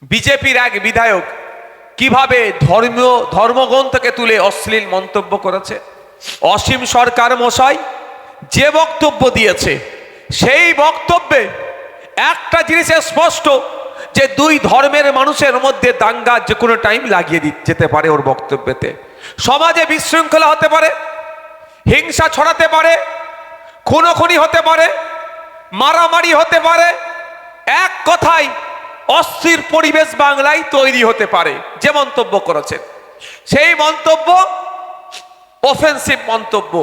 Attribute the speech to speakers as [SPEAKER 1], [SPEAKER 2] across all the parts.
[SPEAKER 1] বিজেপির এক বিধায়ক কিভাবে ধর্মগ্রন্থকে তুলে অশ্লীল মন্তব্য করেছে। অসীম সরকার মশাই যে বক্তব্য দিয়েছে সেই বক্তব্যে একটা জিনিস স্পষ্ট যে দুই ধর্মের মানুষের মধ্যে দাঙ্গা যে কোনো টাইম লাগিয়ে যেতে পারে। ওর বক্তব্যেতে সমাজে বিশৃঙ্খলা হতে পারে, হিংসা ছড়াতে পারে, খুনোখুনি হতে পারে, মারামারি হতে পারে, এক কথায় অস্থির পরিবেশ বাংলায় তৈরি হতে পারে। যে মন্তব্য করেছেন সেই মন্তব্য অফেন্সিভ মন্তব্য।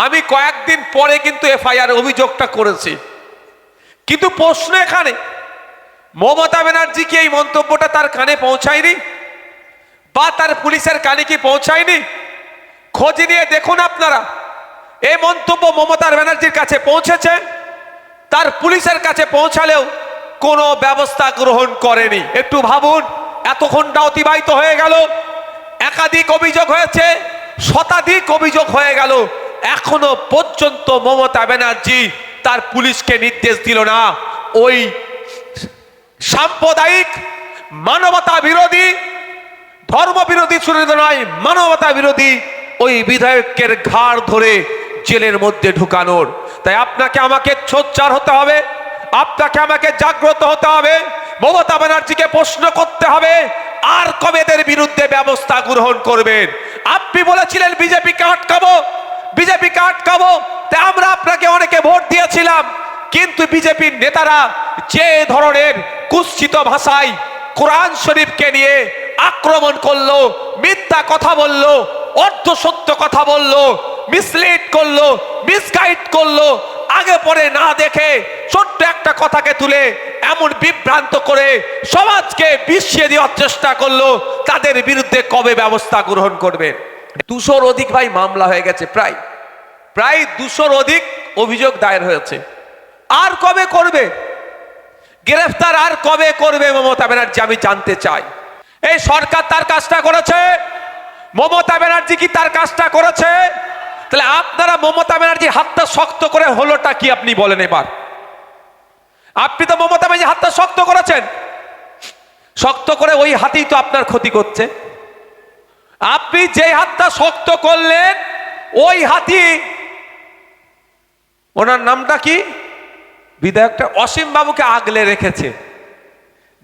[SPEAKER 1] আমি কয়েকদিন পরে কিন্তু এফআইআর অভিযোগটা করেছি, কিন্তু প্রশ্ন এখানে মমতা ব্যানার্জি কি এই মন্তব্যটা তার কানে পৌঁছায়নি বা তার পুলিশের কানে কি পৌঁছায়নি? খোঁজ নিয়ে দেখুন আপনারা, এই মন্তব্য মমতা ব্যানার্জির কাছে পৌঁছেছে, তার পুলিশের কাছে পৌঁছালেও কোনো ব্যবস্থা গ্রহণ করেনি। একটু ভাবুন, এতক্ষণটা অতিবাহিত হয়ে গেল, একাধিক অভিযোগ হয়েছে, শতাধিক অভিযোগ হয়ে গেল, এখনো পর্যন্ত মমতা ব্যানার্জি তার পুলিশকে নির্দেশ দিল না ওই সাম্প্রদায়িক মানবতা বিরোধী, ধর্ম বিরোধী শুধু নয়, মানবতা বিরোধী ওই বিধায়কের ঘাড় ধরে জেলের মধ্যে ঢুকানোর। তাই আপনাকে আমাকে সোচ্চার হতে হবে, আপনাকে আমাকে জাগ্রত হতে হবে, মমতা ব্যানার্জিকে প্রশ্ন করতে হবে আর কবে এদের বিরুদ্ধে ব্যবস্থা গ্রহণ করবেন। আপনি বলেছিলেন বিজেপিকে আটকাবো, বিজেপিকে আটকাবো, তাই আমরা আপনাকে অনেকে ভোট দিয়েছিলাম, কিন্তু বিজেপির নেতারা যে ধরনের কুৎসিত ভাষায় কোরআন শরীফকে নিয়ে আক্রমণ করলো, মিথ্যা কথা বললো, অর্ধ সত্য কথা বললো, মিসলিড করলো, মিসগাইড করলো, আগে পরে না দেখে ছোট্ট একটা কথাকে তুলে এমন বিভ্রান্ত করে সমাজকে বিছিয়ে দেওয়ার চেষ্টা করলো, তাদের বিরুদ্ধে কবে ব্যবস্থা গ্রহণ করবেন? 200-র অধিক ভাই মামলা হয়ে গেছে, প্রায় 200-র অধিক অভিযোগ দায়ের হয়েছে। আর কবে করবে গ্রেফতার, আর কবে করবে মমতা ব্যানার্জি? আমি জানতে চাই। এই সরকার তার কাজটা করেছে, মমতা ব্যানার্জি কি তার কাজটা করেছে? তাহলে আপনারা মমতা ব্যানার্জি হাতটা শক্ত করে হলোটা কি আপনি বলেন এবার? আপনি তো মমতা ব্যানার্জি হাতটা শক্ত করেছেন, শক্ত করে ওই হাতেই তো আপনার ক্ষতি করছে। আপনি যে হাতটা শক্ত করলেন ওই হাতি, ওনার নামটা কি, বিধায়কটা অসীম বাবুকে আগলে রেখেছে।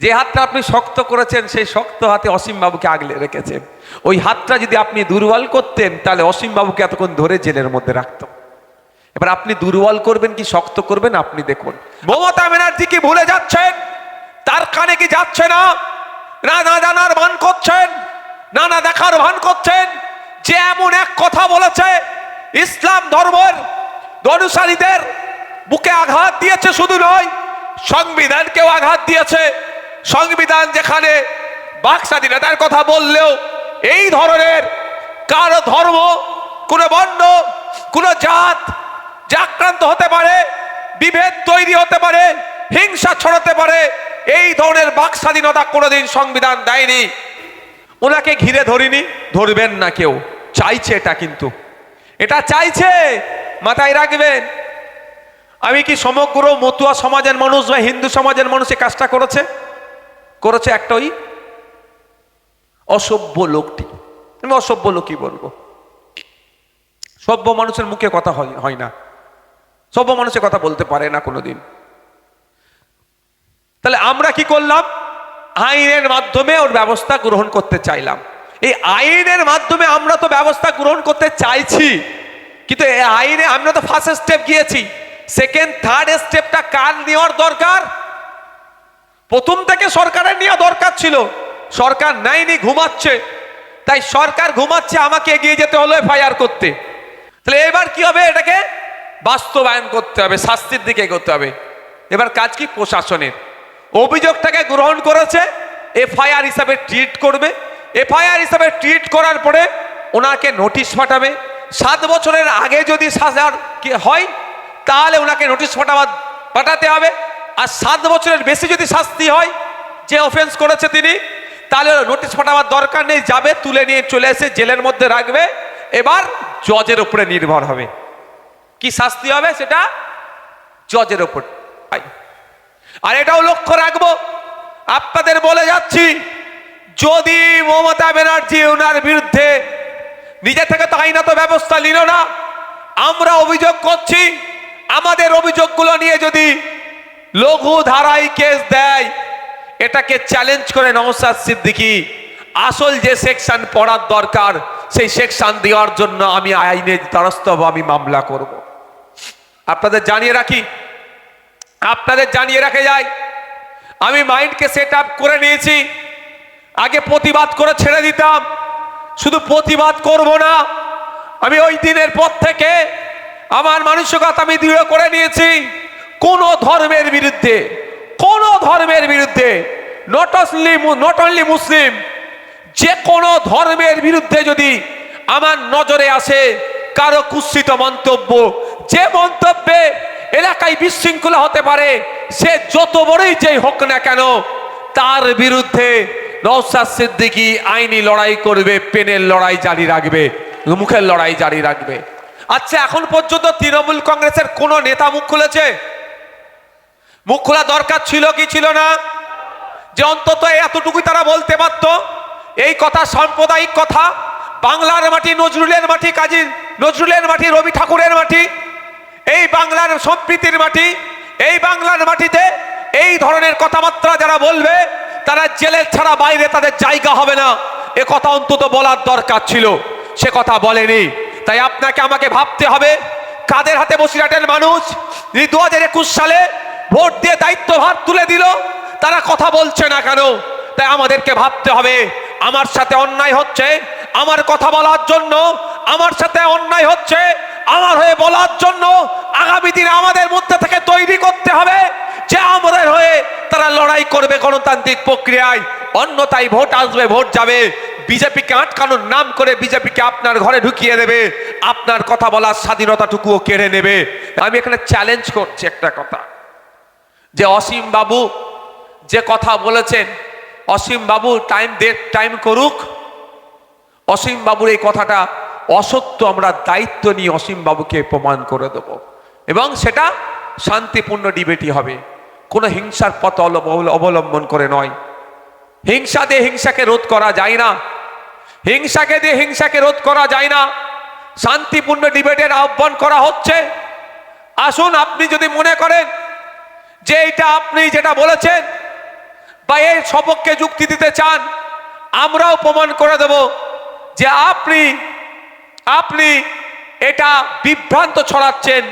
[SPEAKER 1] যে হাতটা আপনি শক্ত করেছেন সেই শক্ত হাতে অসীম বাবুকে আগলে রেখেছেন। ওই হাতটা যদি আপনি দুর্বল করতেন তাহলে অসীম বাবুকে এতক্ষণ ধরে জেলের মধ্যে রাখতো। এবার আপনি দুর্বল করবেন কি শক্ত করবেন আপনি দেখুন। মমতা ব্যানার্জি কি ভুলে যাচ্ছেন? তার কানে কি যাচ্ছে না? না না জানার ভান করছেন, না না দেখার ভান করছেন যে এমন এক কথা বলেছে ইসলাম ধর্মের অনুসারীদের বুকে আঘাত দিয়েছে, শুধু নয় সংবিধানকেও আঘাত দিয়েছে। সংবিধান যেখানে বাক স্বাধীনতার কথা বললেও এই ধরনের কারো ধর্ম, কোনো বর্ণ, কোনো জাত যে আক্রান্ত হতে পারে, বিভেদ তৈরি হতে পারে, হিংসা ছড়াতে পারে, এই ধরনের বাক স্বাধীনতা কোনোদিন সংবিধান দেয়নি। ওনাকে ঘিরে ধরিনি, ধরবেন না কেউ, চাইছে এটা, কিন্তু এটা চাইছে, মাথায় রাখবেন। আমি কি সমগ্র মতুয়া সমাজের মানুষ বা হিন্দু সমাজের মানুষ এই কাজটা করেছে? একটা ওই অসভ্য লোকটি। আমি অসভ্য লোকই বলবো, সভ্য মানুষের মুখে কথা হয় না, সভ্য মানুষের কথা বলতে পারে না কোনোদিন। তাহলে আমরা কি করলাম? আইনের মাধ্যমে ওর ব্যবস্থা গ্রহণ করতে চাইলাম। এই আইনের মাধ্যমে আমরা তো ব্যবস্থা গ্রহণ করতে চাইছি, কিন্তু এই আইনে আমরা তো ফার্স্ট স্টেপ গিয়েছি, সেকেন্ড থার্ড স্টেপটা কার নেওয়ার দরকার? প্রথম থেকে সরকারের নেওয়া দরকার ছিল, সরকার নেয়নি, ঘুমাচ্ছে। তাই সরকার ঘুমাচ্ছে, আমাকে এগিয়ে যেতে হলো এফআইআর করতে। তাহলে এবার কি হবে? এটাকে বাস্তবায়ন করতে হবে, শাস্তির দিকে এগোতে হবে। এবার কাজ কি প্রশাসনের? অভিযোগটাকে গ্রহণ করেছে, এফআইআর হিসাবে ট্রিট করবে। এফআইআর হিসাবে ট্রিট করার পরে ওনাকে নোটিশ পাঠাবে। 7 বছরের আগে যদি সাজার কি হয় তাহলে ওনাকে নোটিশ পাঠাতে হবে। আর 7 বছরের বেশি যদি শাস্তি হয়, যে অফেন্স করেছে তিনি, তাহলে নোটিশ পাঠাবার দরকার নেই, যাবে, তুলে নিয়ে চলে এসে জেলের মধ্যে রাখবে। এবার জজের উপরে নির্ভর হবে কি শাস্তি হবে, সেটা জজের উপর। আর এটাও লক্ষ্য রাখবো, আপনাদের বলে যাচ্ছি, যদি মমতা ব্যানার্জি ওনার বিরুদ্ধে নিজে থেকে তো আইনত ব্যবস্থা নিল না, আমরা অভিযোগ করছি, আমাদের অভিযোগগুলো নিয়ে যদি লঘু ধারায় কেস দেয়, এটাকে চ্যালেঞ্জ করে নওশাদ সিদ্দিকী আসল যে সেকশন পড়ার দরকার সেই সেকশন দেওয়ার জন্য আমি আইনের দ্বারস্থ হব, আমি মামলা করব। আপনাদের জানিয়ে রাখে যায়, আমি মাইন্ডকে সেট আপ করে নিয়েছি। আগে প্রতিবাদ করে ছেড়ে দিতাম, শুধু প্রতিবাদ করব না, আমি ওই দিনের পর থেকে আমার মানসিকতা আমি দৃঢ় করে নিয়েছি। কোন ধর্মের বিরুদ্ধে নট অনলি মুসলিম, যে কোনো ধর্মের বিরুদ্ধে যদি আমার নজরে আসে কারো কুৎসিত মন্তব্য, যে মন্তব্যে এলাকায় বিশৃঙ্খলা হতে পারে, সে যত বড়ই যেই হোক না কেন, তার বিরুদ্ধে নওশাদ সিদ্দিকী আইনি লড়াই করবে, পেনের লড়াই জারি রাখবে, মুখের লড়াই জারি রাখবে। আচ্ছা, এখন পর্যন্ত তৃণমূল কংগ্রেসের কোন নেতা মুখ খুলেছে? মুখ খোলা দরকার ছিল কি ছিল না? যে অন্তত এতটুকুই তারা বলতে পারত, এই কথা সাম্প্রদায়িক কথা, বাংলার মাটি নজরুলের মাটি, কাজী নজরুলের মাটি, রবি ঠাকুরের মাটি, এই বাংলার সম্প্রীতির মাটি, এই বাংলার মাটিতে এই ধরনের কথাবার্তা যারা বলবে তারা জেলের ছাড়া বাইরে তাদের জায়গা হবে না, এ কথা অন্তত বলার দরকার ছিল, সে কথা বলেনি। তাই আপনাকে আমাকে ভাবতে হবে, কাদের হাতে বসিরহাটের মানুষ 2021 সালে ভোট দিয়ে দায়িত্বভার তুলে দিল, তারা কথা বলছে না কেন? তাই আমাদেরকে ভাবতে হবে, আমার সাথে অন্যায় হচ্ছে, আমার কথা বলার জন্য, আমার সাথে অন্যায় হচ্ছে, আমার হয়ে বলার জন্য আগামী দিনে আমাদের মধ্যে থেকে তৈরি করতে হবে যে আমাদের হয়ে তারা লড়াই করবে গণতান্ত্রিক প্রক্রিয়ায়। অন্যথায় ভোট আসবে, ভোট যাবে, বিজেপিকে আটকানোর নাম করে বিজেপিকে আপনার ঘরে ঢুকিয়ে দেবে, আপনার কথা বলার স্বাধীনতাটুকুও কেড়ে নেবে। আমি এখানে চ্যালেঞ্জ করছি একটা কথা, যে অসীম বাবু যে কথা বলেছেন, অসীম বাবু টাইম করুক। অসীম বাবুর এই কথাটা অসত্য, আমরা দায়িত্ব নিয়ে অসীম বাবুকে প্রমাণ করে দেব, এবং সেটা শান্তিপূর্ণ ডিবেটই হবে, কোনো হিংসার পথ অবলম্বন করে নয়। হিংসা দিয়ে হিংসাকে রোধ করা যায় না, হিংসাকে দিয়ে হিংসাকে রোধ করা যায় না। শান্তিপূর্ণ ডিবেটের আহ্বান করা হচ্ছে। আসুন, আপনি যদি মনে করেন যে এটা আপনি যেটা বলেছেন বা এর সপক্ষে যুক্তি দিতে চান, আমরাও প্রমাণ করে দেব যে আপনি এটা বিভ্রান্ত ছড়াচ্ছেন,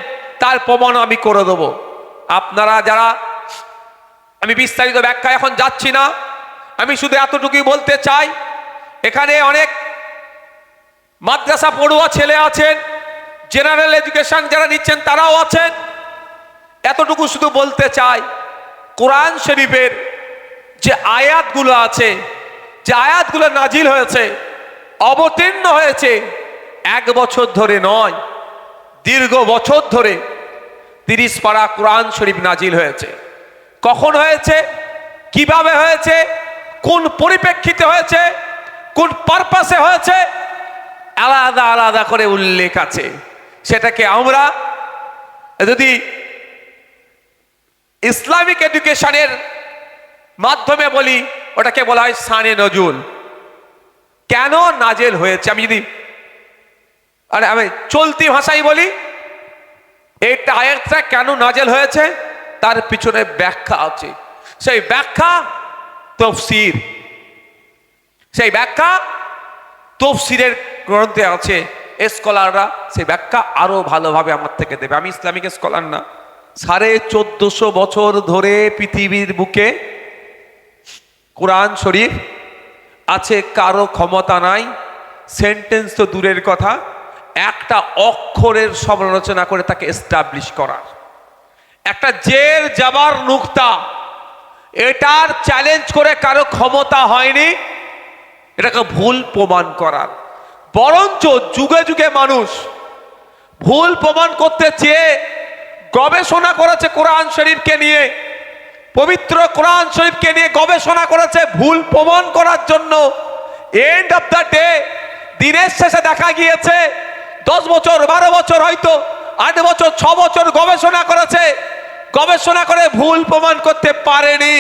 [SPEAKER 1] তার প্রমাণ আমি করে দেব। আপনারা যারা, আমি বিস্তারিত ব্যাখ্যা এখন যাচ্ছি না, আমি শুধু এতটুকুই বলতে চাই, এখানে অনেক মাদ্রাসা পড়ুয়া ছেলে আছেন, জেনারেল এডুকেশন যারা নিচ্ছেন তারাও আছেন। এতটুকু শুধু বলতে চাই, কোরআন শরীফের যে আয়াতগুলো আছে, যে আয়াতগুলো নাজিল হয়েছে, অবতীর্ণ হয়েছে, 1 বছর ধরে নয়, দীর্ঘ বছর ধরে 30 পারা কোরআন শরীফ নাজিল হয়েছে। কখন হয়েছে, কিভাবে হয়েছে, কোন পরিপ্রেক্ষিতে হয়েছে, কোন পারপাসে হয়েছে, আলাদা আলাদা করে উল্লেখ আছে। সেটাকে আমরা যদি ইসলামিক এডুকেশনের মাধ্যমে বলি, ওটাকে বলা হয় শানে নজুল। কেন নাজেল হয়েছে, আমি চলতি ভাষায় বলি, এইটা আয়াতটা কেন নাজেল হয়েছে তার পিছনে ব্যাখ্যা আছে। সেই ব্যাখ্যা তাফসীর, সেই ব্যাখ্যা তাফসীরের গ্রন্থে আছে। স্কলাররা সেই ব্যাখ্যা আরো ভালোভাবে আমার থেকে দেবে। আমি ইসলামিক স্কলার না। 1450 বছর ধরে পৃথিবীর বুকে কোরআন শরীফ আছে, কারো ক্ষমতা নাই, সেন্টেন্স তো দূরের কথা, একটা অক্ষরের সমালোচনা করে তাকে এস্টাবলিশ করার, একটা জের জাবার নুক্তা, এটার চ্যালেঞ্জ করে কারো ক্ষমতা হয়নি এটাকে ভুল প্রমাণ করার। বরঞ্চ যুগে যুগে মানুষ ভুল প্রমাণ করতে চেয়ে গবেষণা করেছে কোরআন শরীফকে নিয়ে, পবিত্র কোরআন শরীফকে নিয়ে গবেষণা করেছে ভুল প্রমাণ করার জন্য। এন্ড অফ দ্য ডে, দিনের শেষে দেখা গিয়েছে 10 বছর, 12 বছর, হয়তো 8 বছর, 6 বছর গবেষণা করেছে, গবেষণা করে ভুল প্রমাণ করতে পারেনি।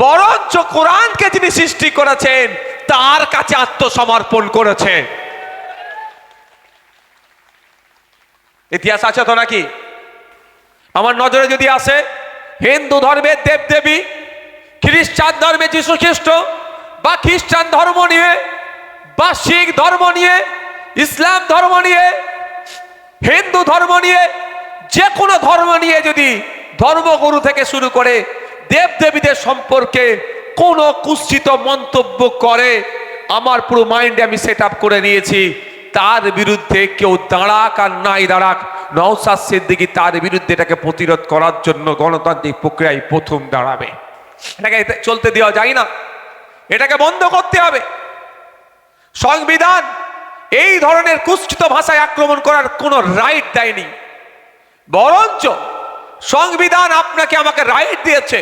[SPEAKER 1] বরঞ্চ কোরআনকে যিনি সৃষ্টি করেছেন তার কাছে আত্মসমর্পণ করেছে। ইতিহাস আছে তো নাকি? আমার নজরে যদি আসে, হিন্দু ধর্মের দেবদেবী, খ্রিস্টান ধর্মে যীশু খ্রিস্ট, বা খ্রিস্টান ধর্ম নিয়ে, বা শিখ ধর্ম নিয়ে, ইসলাম ধর্ম নিয়ে, হিন্দু ধর্ম নিয়ে, যে কোনো ধর্ম নিয়ে যদি ধর্মগুরু থেকে শুরু করে দেবদেবীদের সম্পর্কে কোনো কুৎসিত মন্তব্য করে, আমার পুরো মাইন্ডে আমি সেট আপ করে নিয়েছি তার বিরুদ্ধে কেউ দাঁড়াক আর নাই দাঁড়াক, নওশাদ সিদ্দিকী তার বিরুদ্ধে এটাকে প্রতিরোধ করার জন্য গণতান্ত্রিক প্রক্রিয়ায় প্রথম দাঁড়াবে। এটাকে চলতে দেওয়া যায় না, এটাকে বন্ধ করতে হবে। সংবিধান এই ধরনের কুৎসিত ভাষায় আক্রমণ করার কোনো রাইট দেয়নি, বরঞ্চ সংবিধান আপনাকে আমাকে রাইট দিয়েছে।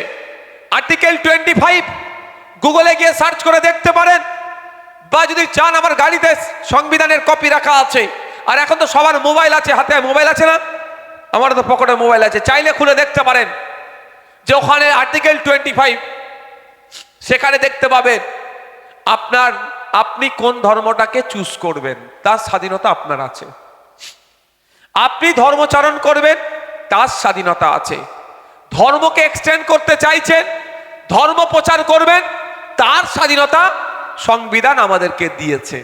[SPEAKER 1] আর্টিকেল 25 গুগলে গিয়ে সার্চ করে দেখতে পারেন, বা যদি চান আমার গাড়িতে সংবিধানের কপি রাখা আছে। আর এখন তো সবার মোবাইল আছে, হাতে মোবাইল আছে না? আমার তো পকেটে মোবাইল আছে, চাইলে খুলে দেখতে পারেন যে ওখানে আর্টিকেল 25, সেখানে দেখতে পাবেন আপনি কোন ধর্মটাকে চুজ করবেন তার স্বাধীনতা আপনার আছে। আপনি ধর্মচারণ করবেন তার স্বাধীনতা আছে। ধর্মকে এক্সটেন্ড করতে চাইছেন, ধর্ম প্রচার করবেন, তার স্বাধীনতা সংবিধান আমাদেরকে দিয়েছে।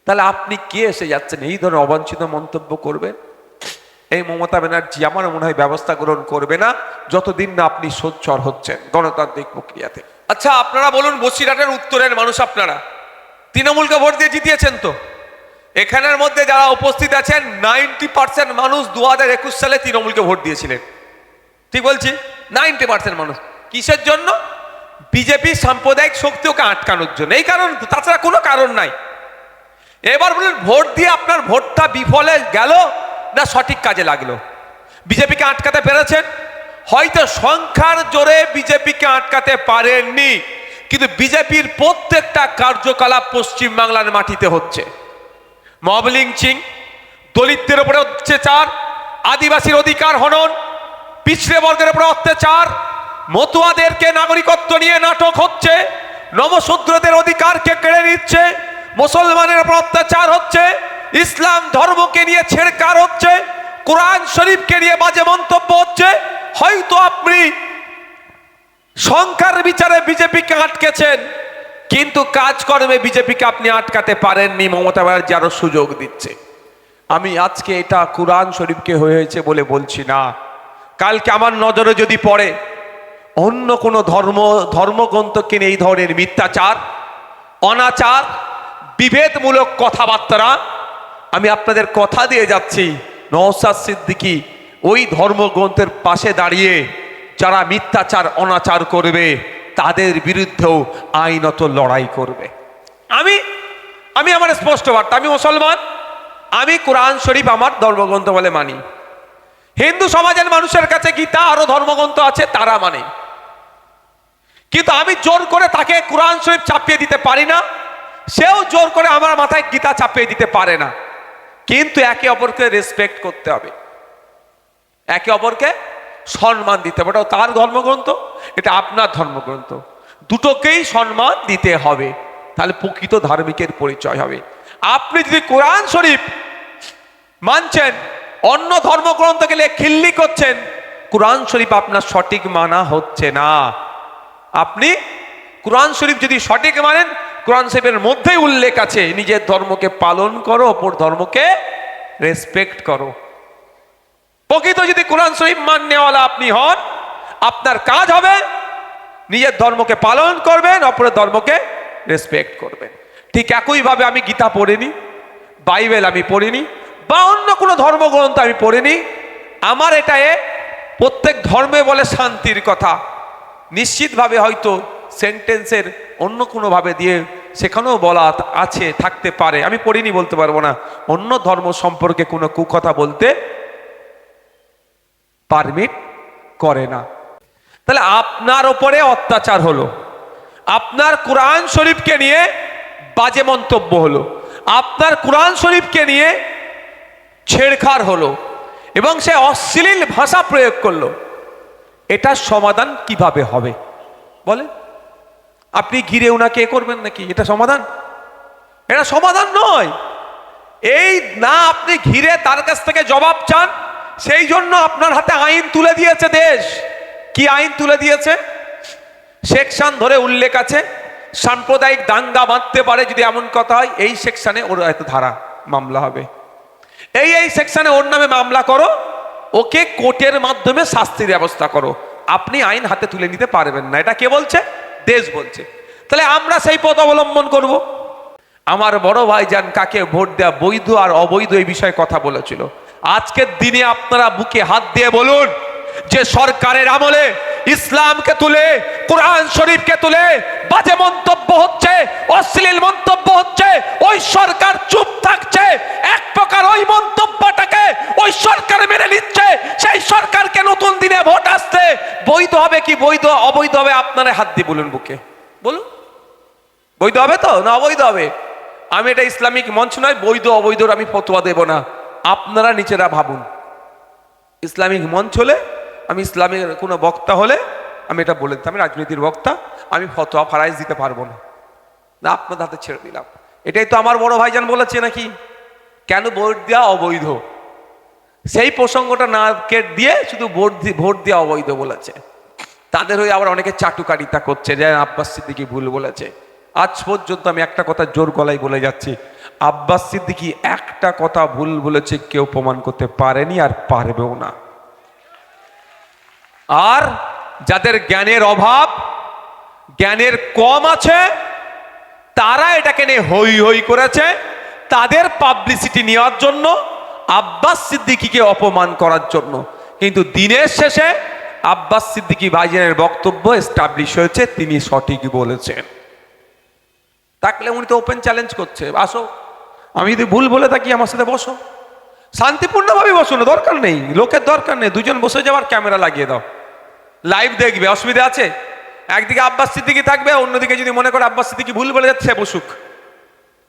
[SPEAKER 1] তাহলে আপনি কে এসে যাচ্ছেন এই ধরনের অবাঞ্ছিত মন্তব্য করবেন? এই মমতা ব্যানার্জি আমার মনে হয় ব্যবস্থা গ্রহণ করবে না যতদিন না আপনি সোচ্চার হচ্ছেন গণতান্ত্রিক প্রক্রিয়াতে। আচ্ছা, আপনারা বলুন, বসিরহাটের উত্তরের মানুষ আপনারা তৃণমূলকে ভোট দিয়ে জিতিয়েছেন তো? এখানের মধ্যে যারা উপস্থিত আছেন 90% মানুষ 2021 সালে তৃণমূলকে ভোট দিয়েছিলেন। ঠিক বলছি? 90% মানুষ। কিসের জন্য? বিজেপি সাম্প্রদায়িক শক্তি ওকে আটকানোর জন্য, এই কারণ, তাছাড়া কোনো কারণ নাই। এবার বলুন, ভোট দিয়ে আপনার ভোটটা বিফলে গেল না সঠিক কাজে লাগলো? বিজেপিকে আটকাতে পেরেছেন? হয়তো সংখ্যার জোরে বিজেপিকে আটকাতে পারেননি, কিন্তু বিজেপির প্রত্যেকটা কার্যকলাপ পশ্চিমবাংলার মাটিতে হচ্ছে। মব লিঞ্চিং, দলিতদের উপরে অত্যাচার, আদিবাসীর অধিকার হনন, পিছড়ে বর্গের উপরে অত্যাচার, মতুয়াদেরকে নাগরিকত্ব নিয়ে নাটক হচ্ছে, নমশূদ্রদের অধিকারকে কেড়ে নিচ্ছে, মুসলমানের উপর অত্যাচার হচ্ছে, ইসলাম ধর্মকে নিয়ে ছেড়কার হচ্ছে, কোরআন শরীফকে নিয়ে বাজে মন্তব্য হচ্ছে। হয়তো আপনি সংখ্যার বিচারে বিজেপিকে আটকেছেন, কিন্তু কাজকর্মে বিজেপিকে আপনি আটকাতে পারেননি। মমতা ব্যানার্জি আরো সুযোগ দিচ্ছে। আমি আজকে এটা কোরআন শরীফকে হয়েছে বলে বলছি না, কালকে আমার নজরে যদি পড়ে অন্য কোনো ধর্মগ্রন্থকে নিয়ে এই ধরনের মিথ্যাচার, অনাচার, বিভেদমূলক কথাবার্তা, আমি আপনাদের কথা দিয়ে যাচ্ছি, নওশাদ সিদ্দিকী ওই ধর্মগ্রন্থের পাশে দাঁড়িয়ে যারা মিথ্যাচার অনাচার করবে তাদের বিরুদ্ধেও আইনত লড়াই করবে। আমি আমার স্পষ্ট বার্তা, আমি মুসলমান, আমি কোরআন শরীফ আমার ধর্মগ্রন্থ বলে মানি। হিন্দু সমাজের মানুষের কাছে গীতা আরো ধর্মগ্রন্থ আছে, তারা মানে, কিন্তু আমি জোর করে তাকে কোরআন শরীফ চাপিয়ে দিতে পারি না, সেও জোর করে আমার মাথায় গীতা চাপিয়ে দিতে পারে না। কিন্তু একে অপরকে রেসপেক্ট করতে হবে, একে অপরকে সম্মান দিতে হবে। ওটা তার ধর্মগ্রন্থ, এটা আপনার ধর্মগ্রন্থ, দুটোকেই সম্মান দিতে হবে, তাহলে প্রকৃত ধার্মিকের পরিচয় হবে। আপনি যদি কোরআন শরীফ মানছেন, অন্য ধর্মগ্রন্থ গেলে খিল্লি করছেন, কোরআন শরীফ আপনার সঠিক মানা হচ্ছে না। আপনি কোরআন শরীফ যদি সঠিক মানেন, কোরআন শরীফের মধ্যেই উল্লেখ আছে নিজের ধর্মকে পালন করো, অপর ধর্মকে রেসপেক্ট করো। প্রকৃত যদি কোরআন শরীফ মাননেওয়ালা আপনি হন, আপনার কাজ হবে নিজের ধর্মকে পালন করবেন, অপরের ধর্মকে রেসপেক্ট করবেন। ঠিক একইভাবে আমি গীতা পড়িনি, বাইবেল আমি পড়িনি, বা অন্য কোনো ধর্মগ্রন্থ আমি পড়িনি। আমার এটায় প্রত্যেক ধর্মে বলে শান্তির কথা, নিশ্চিতভাবে হয়তো সেন্টেন্সের অন্য কোনোভাবে দিয়ে সেখানেও বলা আছে, থাকতে পারে, আমি পড়িনি বলতে পারবো না। অন্য ধর্ম সম্পর্কে কোনো কুকথা বলতে পারমিট করে না। তাহলে আপনার ওপরে অত্যাচার হলো, আপনার কোরআন শরীফকে নিয়ে বাজে মন্তব্য হলো, আপনার কোরআন শরীফকে নিয়ে ছেড়খাড় হলো, এবং সে অশ্লীল ভাষা প্রয়োগ করলো, এটার সমাধান কিভাবে হবে বলে আপনি ঘিরে ওনাকে করবেন নাকি? এটা সমাধান? এটা সমাধান নয়। এই না, আপনি ঘিরে তার কাছ থেকে জবাব চান, সেই জন্য আপনার হাতে আইন তুলে দিয়েছে দেশ। কি আইন তুলে দিয়েছে? সেকশন ধরে উল্লেখ আছে, সাম্প্রদায়িক দাঙ্গা বাঁধতে পারে যদি এমন কথা হয়, এই সেকশনে ওর এত ধারা মামলা হবে, এই সেকশনে ওর নামে মামলা করো, ওকে কোর্টের মাধ্যমে শাস্তির ব্যবস্থা করো। আপনি আইন হাতে তুলে নিতে পারবেন না। এটা কে বলছে? দেশ বলছে। তাহলে আমরা সেই পথ অবলম্বন করব। আমার বড় ভাইজান কাকে ভোট দেওয়া বৈধ আর অবৈধ এই বিষয়ে কথা বলেছিল। আজকের দিনে আপনারা বুকে হাত দিয়ে বলুন যে সরকারের আমলে ইসলামকে তুলে, কোরআন শরীফকে তুলে বাজে মন্তব্য হচ্ছে, অশ্লীল মন্তব্য হচ্ছে, ওই সরকার চুপ থাকছে। এক প্রকার ওই মন্তব্যটাকে ওই সরকার মেনে নিচ্ছে। সেই সরকারকে নতুন দিনে ভোট আসছে, বৈধ হবে কি বৈধ অবৈধ হবে? আপনারা হাত দিয়ে বলুন, বুকে বলুন, বৈধ হবে তো না অবৈধ হবে? আমি এটা ইসলামিক মঞ্চ নয়, বৈধ অবৈধর আমি ফতোয়া দেব না। আপনারা নিচেরা ভাবুন। ইসলামিক মঞ্চ হলে, আমি ইসলামের কোনো বক্তা হলে আমি এটা বলে দিতাম, আমি রাজনীতির বক্তা, আমি ফতোয়া ফারাইজ দিতে পারবো না, না আপনাদের হাতে ছেড়ে দিলাম। এটাই তো আমার বড় ভাইজান বলেছে নাকি, কেন ভোট দেওয়া অবৈধ? সেই প্রসঙ্গটা না দিয়ে শুধু ভোট দেওয়া অবৈধ বলেছে। তাদের হয়ে আবার অনেকে চাটুকারিতা করছে যে আব্বাস সিদ্দিকী ভুল বলেছে। আজ পর্যন্ত আমি একটা কথা জোর গলায় বলে যাচ্ছি, আব্বাস সিদ্দিকী একটা কথা ভুল বলেছে কেউ প্রমাণ করতে পারেনি আর পারবেও না। আর যাদের জ্ঞানের অভাব, জ্ঞানের কম আছে, তারা এটাকে নিয়ে হই হই করেছে তাদের পাবলিসিটি নেওয়ার জন্য, আব্বাস সিদ্দিকীকে অপমান করার জন্য। কিন্তু দিনের শেষে আব্বাস সিদ্দিকী ভাইজানের বক্তব্য এস্টাবলিশ হয়েছে, তিনি সঠিক বলেছেন। থাকলে উনি তো ওপেন চ্যালেঞ্জ করছে, আসো, আমি যদি ভুল বলে থাকি আমার সাথে বসো, শান্তিপূর্ণভাবে বসো, না দরকার নেই, লোকের দরকার নেই, দুজন বসে যাওয়ার ক্যামেরা লাগিয়ে দাও, লাইভ দেখবে, অসুবিধা আছে? একদিকে আব্বাস সিদ্দিকী থাকবে, অন্যদিকে যদি মনে করে আব্বাস সিদ্দিকী ভুল বলে যাচ্ছে, বসুক,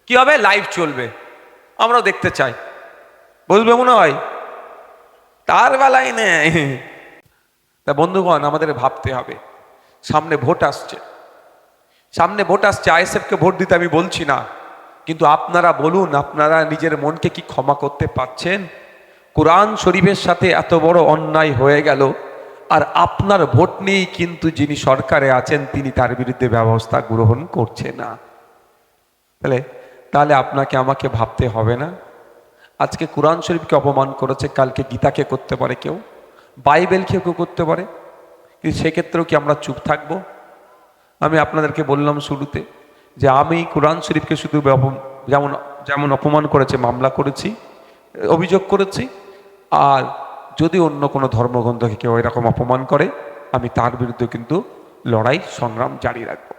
[SPEAKER 1] কি হবে? লাইভ চলবে, আমরাও দেখতে চাই, বলবে মনে হয়, তার বেলায় নেই। তা বন্ধুগণ, আমাদের ভাবতে হবে, সামনে ভোট আসছে, সামনে ভোট আসছে। আইএসএফকে ভোট দিতে আমি বলছি না, কিন্তু আপনারা বলুন, আপনারা নিজের মনকে কি ক্ষমা করতে পারছেন? কোরআন শরীফের সাথে এত বড় অন্যায় হয়ে গেল, আর আপনার ভোট নিয়েই কিন্তু যিনি সরকারে আছেন তিনি তার বিরুদ্ধে ব্যবস্থা গ্রহণ করছে না। তাহলে আপনাকে আমাকে ভাবতে হবে না? আজকে কোরআন শরীফকে অপমান করেছে, কালকে গীতাকে করতে পারে কেউ, বাইবেলকে কেউ করতে পারে, কিন্তু সেক্ষেত্রেও কি আমরা চুপ থাকবো? আমি আপনাদেরকে বললাম শুরুতে যে আমি কোরআন শরীফকে শুধু যেমন যেমন অপমান করেছে মামলা করেছি, অভিযোগ করেছি, আর যদি অন্য কোনো ধর্মগ্রন্থকে কেউ এরকম অপমান করে আমি তার বিরুদ্ধে কিন্তু লড়াই সংগ্রাম জারি রাখবো।